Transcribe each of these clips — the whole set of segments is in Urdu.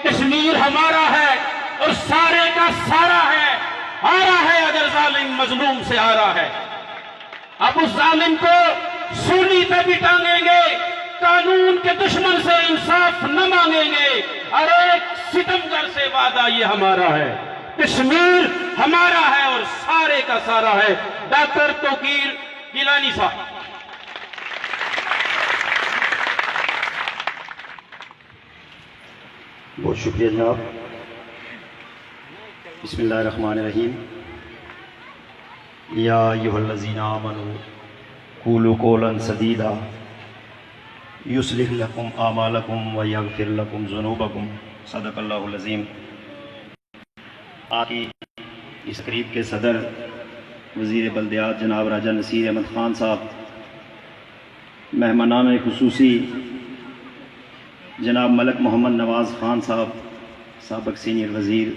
کشمیر ہمارا ہے اور سارے کا سارا ہے، آ رہا ہے اگر ظالم مظلوم سے آ رہا ہے۔ اب اس ظالم کو سولی پہ بھی ٹانگیں گے، قانون کے دشمن سے انصاف نہ مانگیں گے، اور ایک ستمگر سے وعدہ یہ ہمارا ہے، کشمیر ہمارا ہے اور سارے کا سارا ہے۔ ڈاکٹر توقیر گیلانی صاحب۔ بہت شکریہ جناب۔ بسم اللہ الرحمن الرحیم۔ یا ایھا الذین آمنوا قولوا قولا سدیدا یصلح لکم اعمالکم ویغفر لکم ذنوبکم، صدق اللہ العظیم۔ آج کی اس تقریب کے صدر وزیر بلدیات جناب راجہ نصیر احمد خان صاحب، مہمانان خصوصی جناب ملک محمد نواز خان صاحب سابق سینئر وزیر،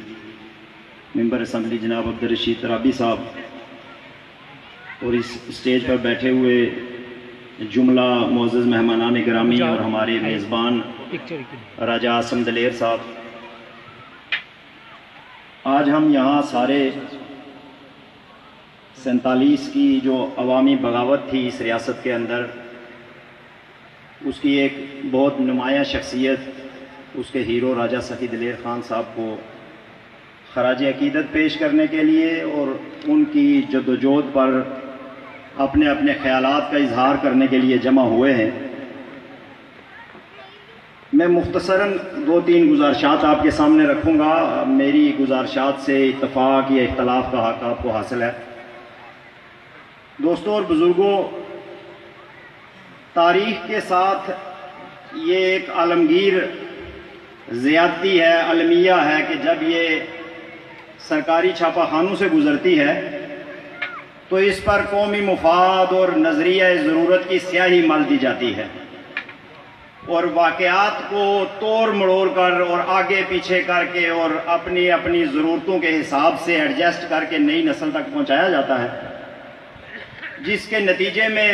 ممبر اسمبلی جناب عبدالرشید ترابی صاحب، اور اس اسٹیج پر بیٹھے ہوئے جملہ معزز مہمانان گرامی اور ہمارے میزبان راجہ عاصم دلیر صاحب، آج ہم یہاں سارے 47 کی جو عوامی بغاوت تھی اس ریاست کے اندر، اس کی ایک بہت نمایاں شخصیت، اس کے ہیرو راجہ سخی دلیر خان صاحب کو خراج عقیدت پیش کرنے کے لیے اور ان کی جدوجہد پر اپنے اپنے خیالات کا اظہار کرنے کے لیے جمع ہوئے ہیں۔ میں مختصراً 2-3 گزارشات آپ کے سامنے رکھوں گا۔ میری گزارشات سے اتفاق یا اختلاف کا حق آپ کو حاصل ہے۔ دوستوں اور بزرگوں، تاریخ کے ساتھ یہ ایک عالمگیر زیادتی ہے، المیہ ہے کہ جب یہ سرکاری چھاپہ خانوں سے گزرتی ہے تو اس پر قومی مفاد اور نظریہ ضرورت کی سیاہی مل دی جاتی ہے، اور واقعات کو توڑ مڑوڑ کر اور آگے پیچھے کر کے اور اپنی اپنی ضرورتوں کے حساب سے ایڈجسٹ کر کے نئی نسل تک پہنچایا جاتا ہے، جس کے نتیجے میں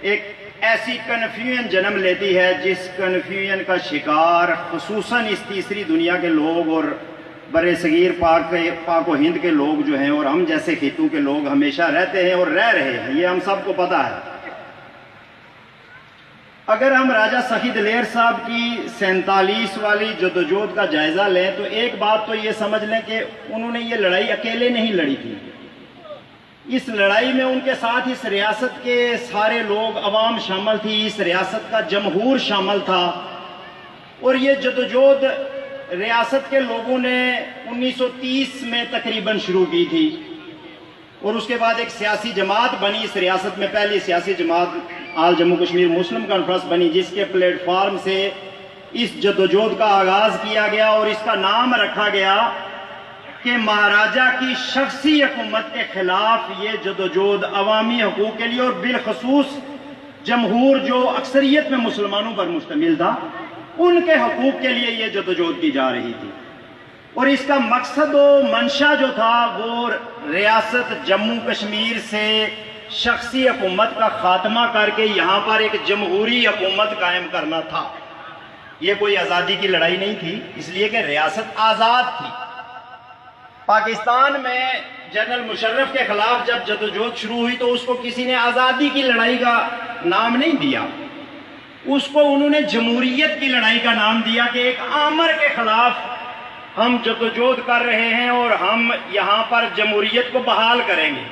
ایک ایسی کنفیوژن جنم لیتی ہے جس کنفیوژن کا شکار خصوصاً اس تیسری دنیا کے لوگ اور بر صغیر پاک و ہند کے لوگ جو ہیں، اور ہم جیسے خطوں کے لوگ ہمیشہ رہتے ہیں اور رہ رہے ہیں، یہ ہم سب کو پتہ ہے۔ اگر ہم راجہ سخی دلیر صاحب کی 47 والی جدوجہد کا جائزہ لیں تو ایک بات تو یہ سمجھ لیں کہ انہوں نے یہ لڑائی اکیلے نہیں لڑی تھی، اس لڑائی میں ان کے ساتھ اس ریاست کے سارے لوگ، عوام شامل تھی، اس ریاست کا جمہور شامل تھا، اور یہ جدوجہد ریاست کے لوگوں نے 1930 میں تقریباً شروع کی تھی، اور اس کے بعد ایک سیاسی جماعت بنی اس ریاست میں، پہلی سیاسی جماعت آل جموں کشمیر مسلم کانفرنس بنی، جس کے پلیٹ فارم سے اس جدوجہد کا آغاز کیا گیا اور اس کا نام رکھا گیا کہ مہاراجہ کی شخصی حکومت کے خلاف یہ جدوجہد عوامی حقوق کے لیے اور بالخصوص جمہور جو اکثریت میں مسلمانوں پر مشتمل تھا ان کے حقوق کے لیے یہ جدوجہد کی جا رہی تھی، اور اس کا مقصد و منشا جو تھا وہ ریاست جموں کشمیر سے شخصی حکومت کا خاتمہ کر کے یہاں پر ایک جمہوری حکومت قائم کرنا تھا۔ یہ کوئی آزادی کی لڑائی نہیں تھی، اس لیے کہ ریاست آزاد تھی۔ پاکستان میں جنرل مشرف کے خلاف جب جدوجہد شروع ہوئی تو اس کو کسی نے آزادی کی لڑائی کا نام نہیں دیا، اس کو انہوں نے جمہوریت کی لڑائی کا نام دیا کہ ایک آمر کے خلاف ہم جدوجہد کر رہے ہیں اور ہم یہاں پر جمہوریت کو بحال کریں گے۔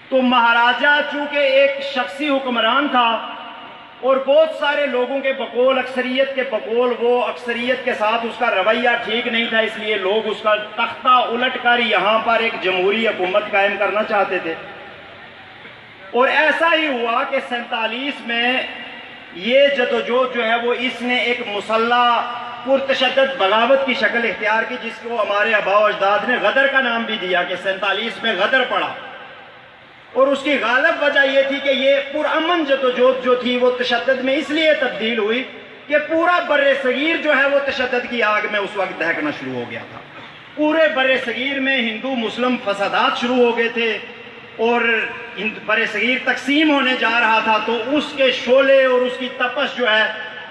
تو مہاراجہ چونکہ ایک شخصی حکمران تھا اور بہت سارے لوگوں کے بقول، اکثریت کے بقول، وہ اکثریت کے ساتھ اس کا رویہ ٹھیک نہیں تھا، اس لیے لوگ اس کا تختہ الٹ کر یہاں پر ایک جمہوری حکومت قائم کرنا چاہتے تھے، اور ایسا ہی ہوا کہ 47 میں یہ جدوجہد جو ہے وہ اس نے ایک مسلح پرتشدد بغاوت کی شکل اختیار کی، جس کو ہمارے آباء و اجداد نے غدر کا نام بھی دیا کہ 47 میں غدر پڑا، اور اس کی غالب وجہ یہ تھی کہ یہ پرامن جدوجہد جو تھی وہ تشدد میں اس لیے تبدیل ہوئی کہ پورا بر صغیر جو ہے وہ تشدد کی آگ میں اس وقت دہکنا شروع ہو گیا تھا۔ پورے بر صغیر میں ہندو مسلم فسادات شروع ہو گئے تھے اور بر صغیر تقسیم ہونے جا رہا تھا، تو اس کے شعلے اور اس کی تپش جو ہے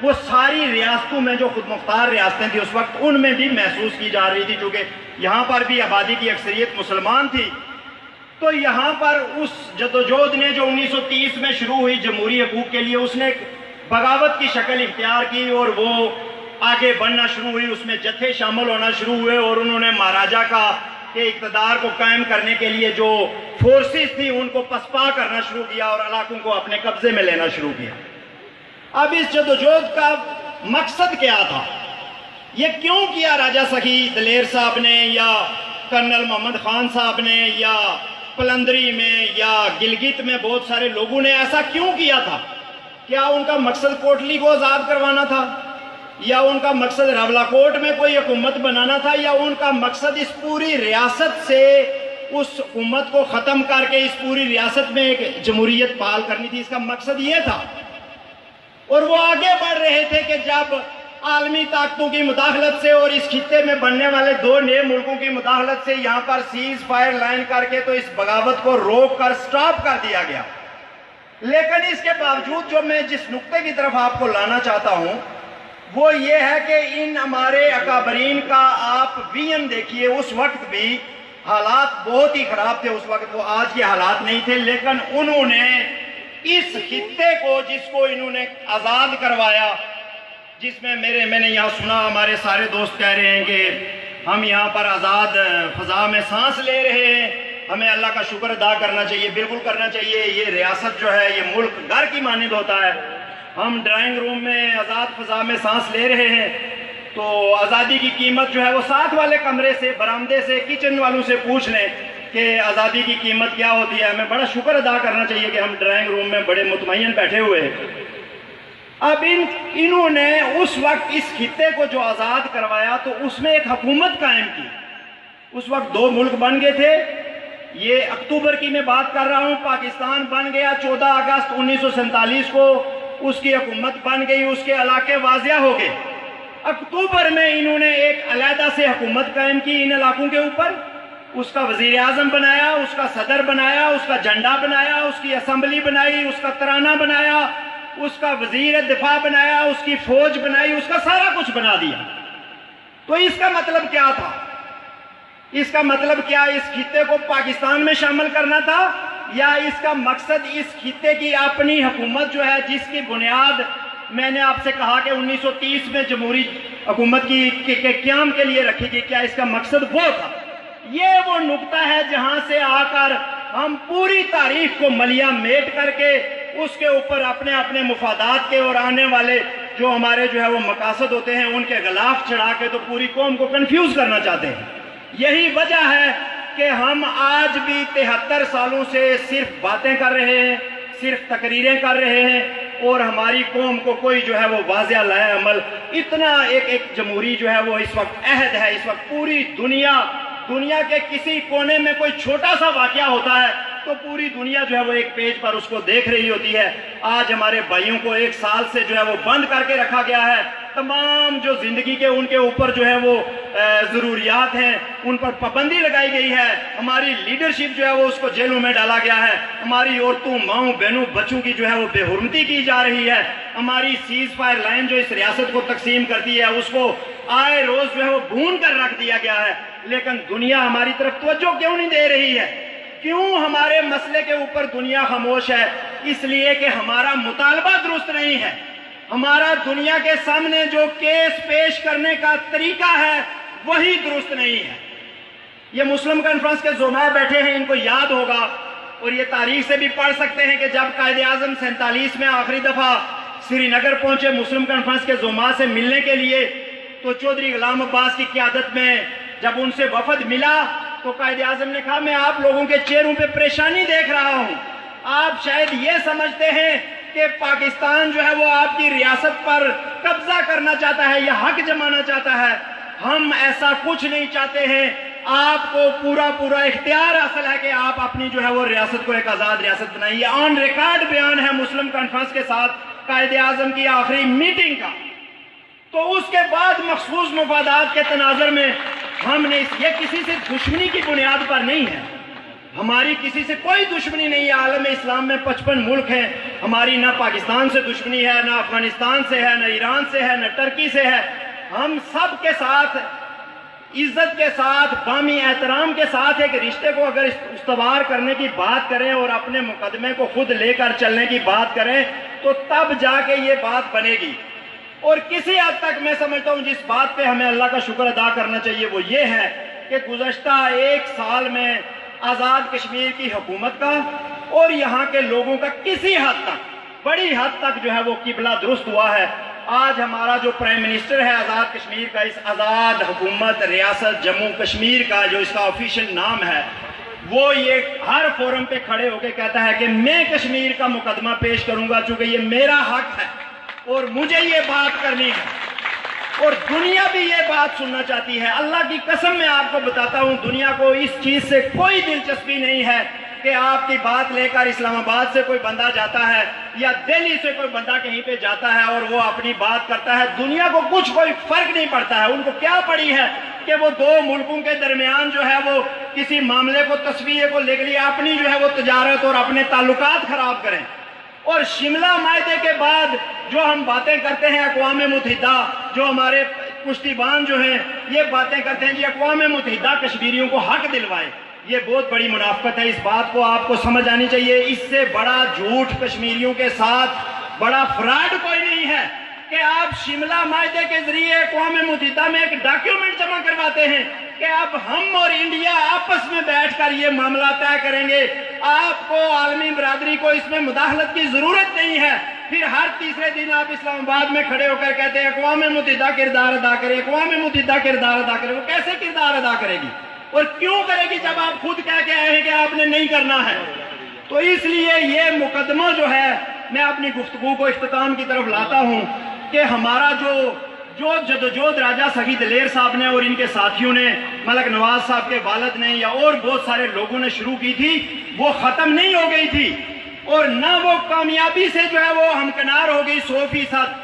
وہ ساری ریاستوں میں جو خود مختار ریاستیں تھیں اس وقت ان میں بھی محسوس کی جا رہی تھی، چونکہ یہاں پر بھی آبادی کی اکثریت مسلمان تھی۔ تو یہاں پر اس جدوجہد نے جو 1930 میں شروع ہوئی جمہوری حقوق کے لیے، اس نے ایک بغاوت کی شکل اختیار کی اور وہ آگے بڑھنا شروع ہوئی، اس میں جتھے شامل ہونا شروع ہوئے اور انہوں نے مہاراجہ کا کے اقتدار کو قائم کرنے کے لیے جو فورسز تھی ان کو پسپا کرنا شروع کیا اور علاقوں کو اپنے قبضے میں لینا شروع کیا۔ اب اس جدوجہد کا مقصد کیا تھا؟ یہ کیوں کیا راجہ سخی دلیر صاحب نے یا کرنل محمد خان صاحب نے یا پلندری میں یا گلگت میں بہت سارے لوگوں نے ایسا کیوں کیا تھا؟ کیا ان کا مقصد کوٹلی کو آزاد کروانا تھا، یا ان کا مقصد راولاکوٹ میں کوئی حکومت بنانا تھا، یا ان کا مقصد اس پوری ریاست سے اس حکومت کو ختم کر کے اس پوری ریاست میں ایک جمہوریت بحال کرنی تھی؟ اس کا مقصد یہ تھا۔ اور وہ آگے بڑھ رہے تھے کہ جب عالمی طاقتوں کی مداخلت سے اور اس خطے میں بننے والے دو نئے ملکوں کی مداخلت سے یہاں پر سیز فائر لائن کر کے تو اس بغاوت کو روک کر سٹاپ کر دیا گیا۔ لیکن اس کے باوجود جو میں جس نقطے کی طرف آپ کو لانا چاہتا ہوں وہ یہ ہے کہ ان ہمارے اکابرین کا آپ ویژن دیکھیے، اس وقت بھی حالات بہت ہی خراب تھے، اس وقت وہ آج کے حالات نہیں تھے، لیکن انہوں نے اس خطے کو جس کو انہوں نے آزاد کروایا، جس میں میں نے یہاں سنا ہمارے سارے دوست کہہ رہے ہیں کہ ہم یہاں پر آزاد فضا میں سانس لے رہے ہیں، ہمیں اللہ کا شکر ادا کرنا چاہیے، بالکل کرنا چاہیے۔ یہ ریاست جو ہے یہ ملک گھر کی مانند ہوتا ہے، ہم ڈرائنگ روم میں آزاد فضا میں سانس لے رہے ہیں، تو آزادی کی قیمت جو ہے وہ ساتھ والے کمرے سے، برآمدے سے، کچن والوں سے پوچھ لیں کہ آزادی کی قیمت کیا ہوتی ہے۔ ہمیں بڑا شکر ادا کرنا چاہیے کہ ہم ڈرائنگ روم میں بڑے مطمئن بیٹھے ہوئے ہیں۔ اب انہوں نے اس وقت اس خطے کو جو آزاد کروایا تو اس میں ایک حکومت قائم کی۔ اس وقت دو ملک بن گئے تھے، یہ اکتوبر کی میں بات کر رہا ہوں، پاکستان بن گیا 14 اگست 1947 کو، اس کی حکومت بن گئی، اس کے علاقے واضح ہو گئے۔ اکتوبر میں انہوں نے ایک علیحدہ سے حکومت قائم کی ان علاقوں کے اوپر، اس کا وزیر اعظم بنایا، اس کا صدر بنایا، اس کا جھنڈا بنایا، اس کی اسمبلی بنائی، اس کا ترانہ بنایا، اس کا وزیر دفاع بنایا، اس کی فوج بنائی، اس کا سارا کچھ بنا دیا۔ تو اس کا مطلب کیا تھا؟ اس کا مطلب کیا اس خطے کو پاکستان میں شامل کرنا تھا، یا اس کا مقصد اس خطے کی اپنی حکومت جو ہے جس کی بنیاد میں نے آپ سے کہا کہ 1930 میں جمہوری حکومت کے قیام کے لیے رکھی گئی، کیا اس کا مقصد وہ تھا؟ یہ وہ نقطہ ہے جہاں سے آ کر ہم پوری تاریخ کو ملیہ میٹ کر کے اس کے اوپر اپنے اپنے مفادات کے اور آنے والے جو ہمارے جو ہے وہ مقاصد ہوتے ہیں ان کے غلاف چڑھا کے تو پوری قوم کو کنفیوز کرنا چاہتے ہیں۔ یہی وجہ ہے کہ ہم آج بھی 73 سالوں سے صرف باتیں کر رہے ہیں، صرف تقریریں کر رہے ہیں، اور ہماری قوم کو کوئی جو ہے وہ واضح لائے عمل اتنا ایک جمہوری جو ہے وہ اس وقت عہد ہے۔ اس وقت پوری دنیا کے کسی کونے میں کوئی چھوٹا سا واقعہ ہوتا ہے تو پوری دنیا جو ہے وہ ایک پیج پر اس کو دیکھ رہی ہوتی ہے۔ آج ہمارے بھائیوں کو 1 سال سے جو ہے وہ بند کر کے رکھا گیا ہے، تمام جو زندگی کے ان کے اوپر جو ہے وہ ضروریات ہیں ان پر پابندی لگائی گئی ہے، ہماری لیڈرشپ جو ہے وہ اس کو جیلوں میں ڈالا گیا ہے، ہماری عورتوں، ماؤں، بہنوں، بچوں کی جو ہے وہ بے حرمتی کی جا رہی ہے، ہماری سیز فائر لائن جو اس ریاست کو تقسیم کرتی ہے اس کو آئے روز جو ہے وہ بھون کر رکھ دیا گیا ہے۔ لیکن دنیا ہماری طرف توجہ کیوں نہیں دے رہی ہے؟ کیوں ہمارے مسئلے کے اوپر دنیا خاموش ہے؟ اس لیے کہ ہمارا مطالبہ درست نہیں ہے، ہمارا دنیا کے سامنے جو کیس پیش کرنے کا طریقہ ہے وہی درست نہیں ہے۔ یہ مسلم کانفرنس کے زعماء بیٹھے ہیں، ان کو یاد ہوگا اور یہ تاریخ سے بھی پڑھ سکتے ہیں کہ جب قائد اعظم 47 میں آخری دفعہ سری نگر پہنچے مسلم کانفرنس کے زعماء سے ملنے کے لیے تو چودھری غلام عباس کی قیادت میں جب ان سے وفد ملا تو قائد اعظم نے کہا میں آپ لوگوں کے چہروں پہ پریشانی دیکھ رہا ہوں، آپ شاید یہ سمجھتے ہیں کہ پاکستان جو ہے وہ آپ کی ریاست پر قبضہ کرنا چاہتا ہے یا حق جمانا چاہتا ہے، ہم ایسا کچھ نہیں چاہتے ہیں، آپ کو پورا اختیار حاصل ہے کہ آپ اپنی جو ہے وہ ریاست کو ایک آزاد ریاست بنائیں۔ یہ آن ریکارڈ بیان ہے مسلم کانفرنس کے ساتھ قائد اعظم کی آخری میٹنگ کا۔ تو اس کے بعد مخصوص مفادات کے تناظر میں ہم نے یہ کسی سے دشمنی کی بنیاد پر نہیں ہے، ہماری کسی سے کوئی دشمنی نہیں ہے. عالم اسلام میں 55 ملک ہیں. ہماری نہ پاکستان سے دشمنی ہے، نہ افغانستان سے ہے، نہ ایران سے ہے، نہ ٹرکی سے ہے. ہم سب کے ساتھ عزت کے ساتھ، بامی احترام کے ساتھ ایک رشتے کو اگر استوار کرنے کی بات کریں اور اپنے مقدمے کو خود لے کر چلنے کی بات کریں تو تب جا کے یہ بات بنے گی. اور کسی حد تک میں سمجھتا ہوں جس بات پہ ہمیں اللہ کا شکر ادا کرنا چاہیے وہ یہ ہے کہ گزشتہ 1 سال میں آزاد کشمیر کی حکومت کا اور یہاں کے لوگوں کا کسی حد تک، بڑی حد تک جو ہے وہ قبلہ درست ہوا ہے. آج ہمارا جو پرائم منسٹر ہے آزاد کشمیر کا، اس آزاد حکومت ریاست جموں کشمیر کا جو اس کا آفیشیل نام ہے، وہ یہ ہر فورم پہ کھڑے ہو کے کہتا ہے کہ میں کشمیر کا مقدمہ پیش کروں گا چونکہ یہ میرا حق ہے اور مجھے یہ بات کرنی ہے. اور دنیا بھی یہ بات سننا چاہتی ہے. اللہ کی قسم میں آپ کو بتاتا ہوں، دنیا کو اس چیز سے کوئی دلچسپی نہیں ہے کہ آپ کی بات لے کر اسلام آباد سے کوئی بندہ جاتا ہے یا دہلی سے کوئی بندہ کہیں پہ جاتا ہے اور وہ اپنی بات کرتا ہے. دنیا کو کچھ کوئی فرق نہیں پڑتا ہے. ان کو کیا پڑی ہے کہ وہ 2 ملکوں کے درمیان جو ہے وہ کسی معاملے کو، تصفیے کو لے لیے اپنی جو ہے وہ تجارت اور اپنے تعلقات خراب کریں. اور شملہ معاہدے کے بعد جو ہم باتیں کرتے ہیں اقوام متحدہ، جو ہمارے پشتیبان جو ہیں یہ باتیں کرتے ہیں جی اقوام متحدہ کشمیریوں کو حق دلوائے، یہ بہت بڑی منافقت ہے. اس بات کو آپ کو سمجھ آنی چاہیے. اس سے بڑا جھوٹ کشمیریوں کے ساتھ بڑا فراڈ کوئی نہیں ہے کہ آپ شملہ معاہدے کے ذریعے اقوام متحدہ میں ایک ڈاکیومنٹ جمع کرواتے ہیں کہ اب ہم اور انڈیا آپس میں بیٹھ کر یہ معاملہ طے کریں گے، آپ کو عالمی برادری کو اس میں مداخلت کی ضرورت نہیں ہے. پھر ہر تیسرے دن آپ اسلام آباد میں کھڑے ہو کر کہتے ہیں اقوام متحدہ کردار ادا کرے، اقوام متحدہ کردار ادا کرے. وہ کیسے کردار ادا کرے گی اور کیوں کرے گی جب آپ خود کہہ کے آئے ہیں کہ آپ نے نہیں کرنا ہے؟ تو اس لیے یہ مقدمہ جو ہے، میں اپنی گفتگو کو اختتام کی طرف لاتا ہوں کہ ہمارا جو جدوجہد راجہ سعید دلیر صاحب نے اور ان کے ساتھیوں نے، ملک نواز صاحب کے والد نے یا اور بہت سارے لوگوں نے شروع کی تھی، وہ ختم نہیں ہو گئی تھی اور نہ وہ کامیابی سے جو ہے وہ ہمکنار ہو گئی 100%.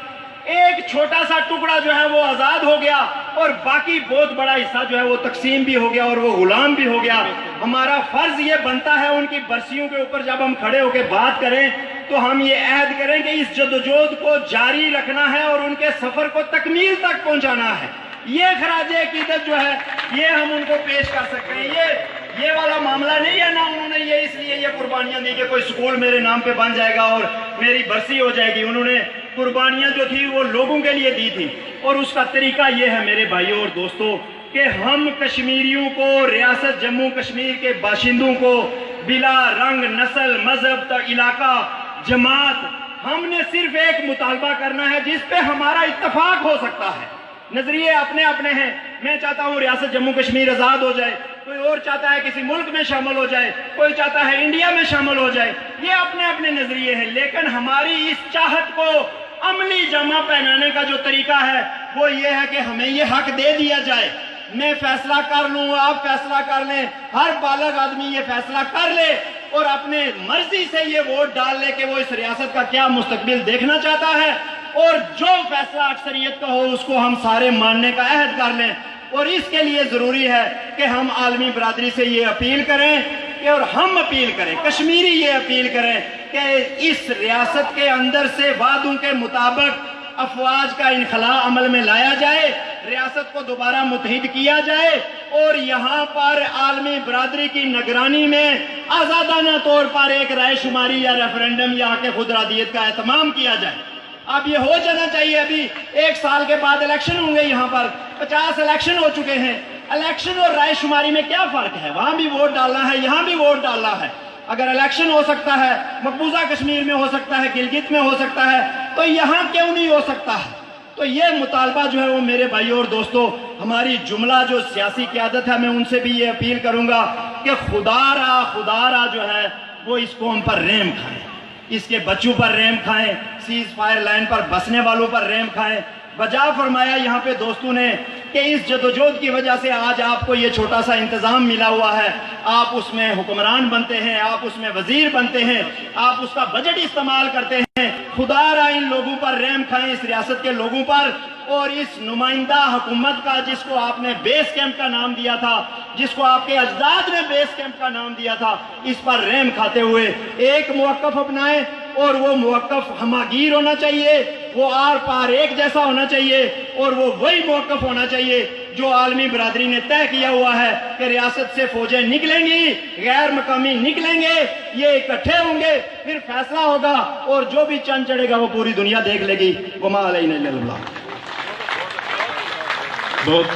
ایک چھوٹا سا ٹکڑا جو ہے وہ آزاد ہو گیا اور باقی بہت بڑا حصہ جو ہے وہ تقسیم بھی ہو گیا اور وہ غلام بھی ہو گیا. ہمارا فرض یہ بنتا ہے ان کی برسیوں کے اوپر جب ہم کھڑے ہو کے بات کریں تو ہم یہ عہد کریں کہ اس جدوجہد کو جاری رکھنا ہے اور ان کے سفر کو تکمیل تک پہنچانا ہے. یہ خراج عقیدت جو ہے یہ ہم ان کو پیش کر سکتے ہیں. یہ والا معاملہ نہیں ہے. نہ انہوں نے یہ اس لیے یہ قربانیاں دی کہ کوئی سکول میرے نام پہ بن جائے گا اور میری برسی ہو جائے گی. انہوں نے قربانیاں جو تھی وہ لوگوں کے لیے دی تھی اور اس کا طریقہ یہ ہے میرے بھائیوں اور دوستوں کہ ہم کشمیریوں کو، ریاست جموں کشمیر کے باشندوں کو بلا رنگ، نسل، مذہب، علاقہ، جماعت، ہم نے صرف ایک مطالبہ کرنا ہے جس پہ ہمارا اتفاق ہو سکتا ہے. نظریے اپنے اپنے ہیں. میں چاہتا ہوں ریاست جموں کشمیر آزاد ہو جائے، کوئی اور چاہتا ہے کسی ملک میں شامل ہو جائے، کوئی چاہتا ہے انڈیا میں شامل ہو جائے. یہ اپنے اپنے نظریے ہیں لیکن ہماری اس چاہت کو عملی جامہ پہنانے کا جو طریقہ ہے وہ یہ ہے کہ ہمیں یہ حق دے دیا جائے. میں فیصلہ کر لوں، آپ فیصلہ کر لیں، ہر بالغ آدمی یہ فیصلہ کر لے اور اپنے مرضی سے یہ ووٹ ڈال لے کہ وہ اس ریاست کا کیا مستقبل دیکھنا چاہتا ہے اور جو فیصلہ اکثریت کا ہو اس کو ہم سارے ماننے کا عہد کر لیں. اور اس کے لیے ضروری ہے کہ ہم عالمی برادری سے یہ اپیل کریں کہ اور ہم اپیل کریں، کشمیری یہ اپیل کریں کہ اس ریاست کے اندر سے وعدوں کے مطابق افواج کا انخلاء عمل میں لایا جائے، ریاست کو دوبارہ متحد کیا جائے اور یہاں پر عالمی برادری کی نگرانی میں آزادانہ طور پر ایک رائے شماری یا ریفرنڈم یا حق خود ارادیت کا اہتمام کیا جائے. اب یہ ہو جانا چاہیے. ابھی 1 سال کے بعد الیکشن ہوں گے. یہاں پر 50 الیکشن ہو چکے ہیں. الیکشن اور رائے شماری میں کیا فرق ہے؟ وہاں بھی ووٹ ڈالنا ہے، یہاں بھی ووٹ ڈالنا ہے. اگر الیکشن ہو سکتا ہے، مقبوضہ کشمیر میں ہو سکتا ہے، گلگت میں ہو سکتا ہے، تو یہاں کیوں نہیں ہو سکتا ہے؟ تو یہ مطالبہ جو ہے وہ میرے بھائیوں اور دوستوں، ہماری جملہ جو سیاسی قیادت ہے میں ان سے بھی یہ اپیل کروں گا کہ خدا را جو ہے وہ اس قوم پر رحم کھائیں، اس کے بچوں پر رحم کھائیں، سیز فائر لائن پر بسنے والوں پر رحم کھائیں. بجا فرمایا یہاں پہ دوستوں نے کہ اس جدوجہد کی وجہ سے آج آپ کو یہ چھوٹا سا انتظام ملا ہوا ہے، آپ اس میں حکمران بنتے ہیں، آپ اس میں وزیر بنتے ہیں، آپ اس کا بجٹ استعمال کرتے ہیں. خدا را ان لوگوں پر رحم کھائیں، اس ریاست کے لوگوں پر، اور اس نمائندہ حکومت کا، جس کو آپ نے بیس کیمپ کا نام دیا تھا، جس کو آپ کے اجداد نے بیس کیمپ کا نام دیا تھا، اس پر رحم کھاتے ہوئے ایک موقف اپنائیں، اور وہ موقف ہماگیر ہونا چاہیے، وہ آر پار ایک جیسا ہونا چاہیے، اور وہ وہی موقف ہونا چاہیے جو عالمی برادری نے طے کیا ہوا ہے کہ ریاست سے فوجیں نکلیں گی، غیر مقامی نکلیں گے، یہ اکٹھے ہوں گے، پھر فیصلہ ہوگا، اور جو بھی چند چڑھے گا وہ پوری دنیا دیکھ لے گی۔ وما علینا الا البلاغ۔ بہت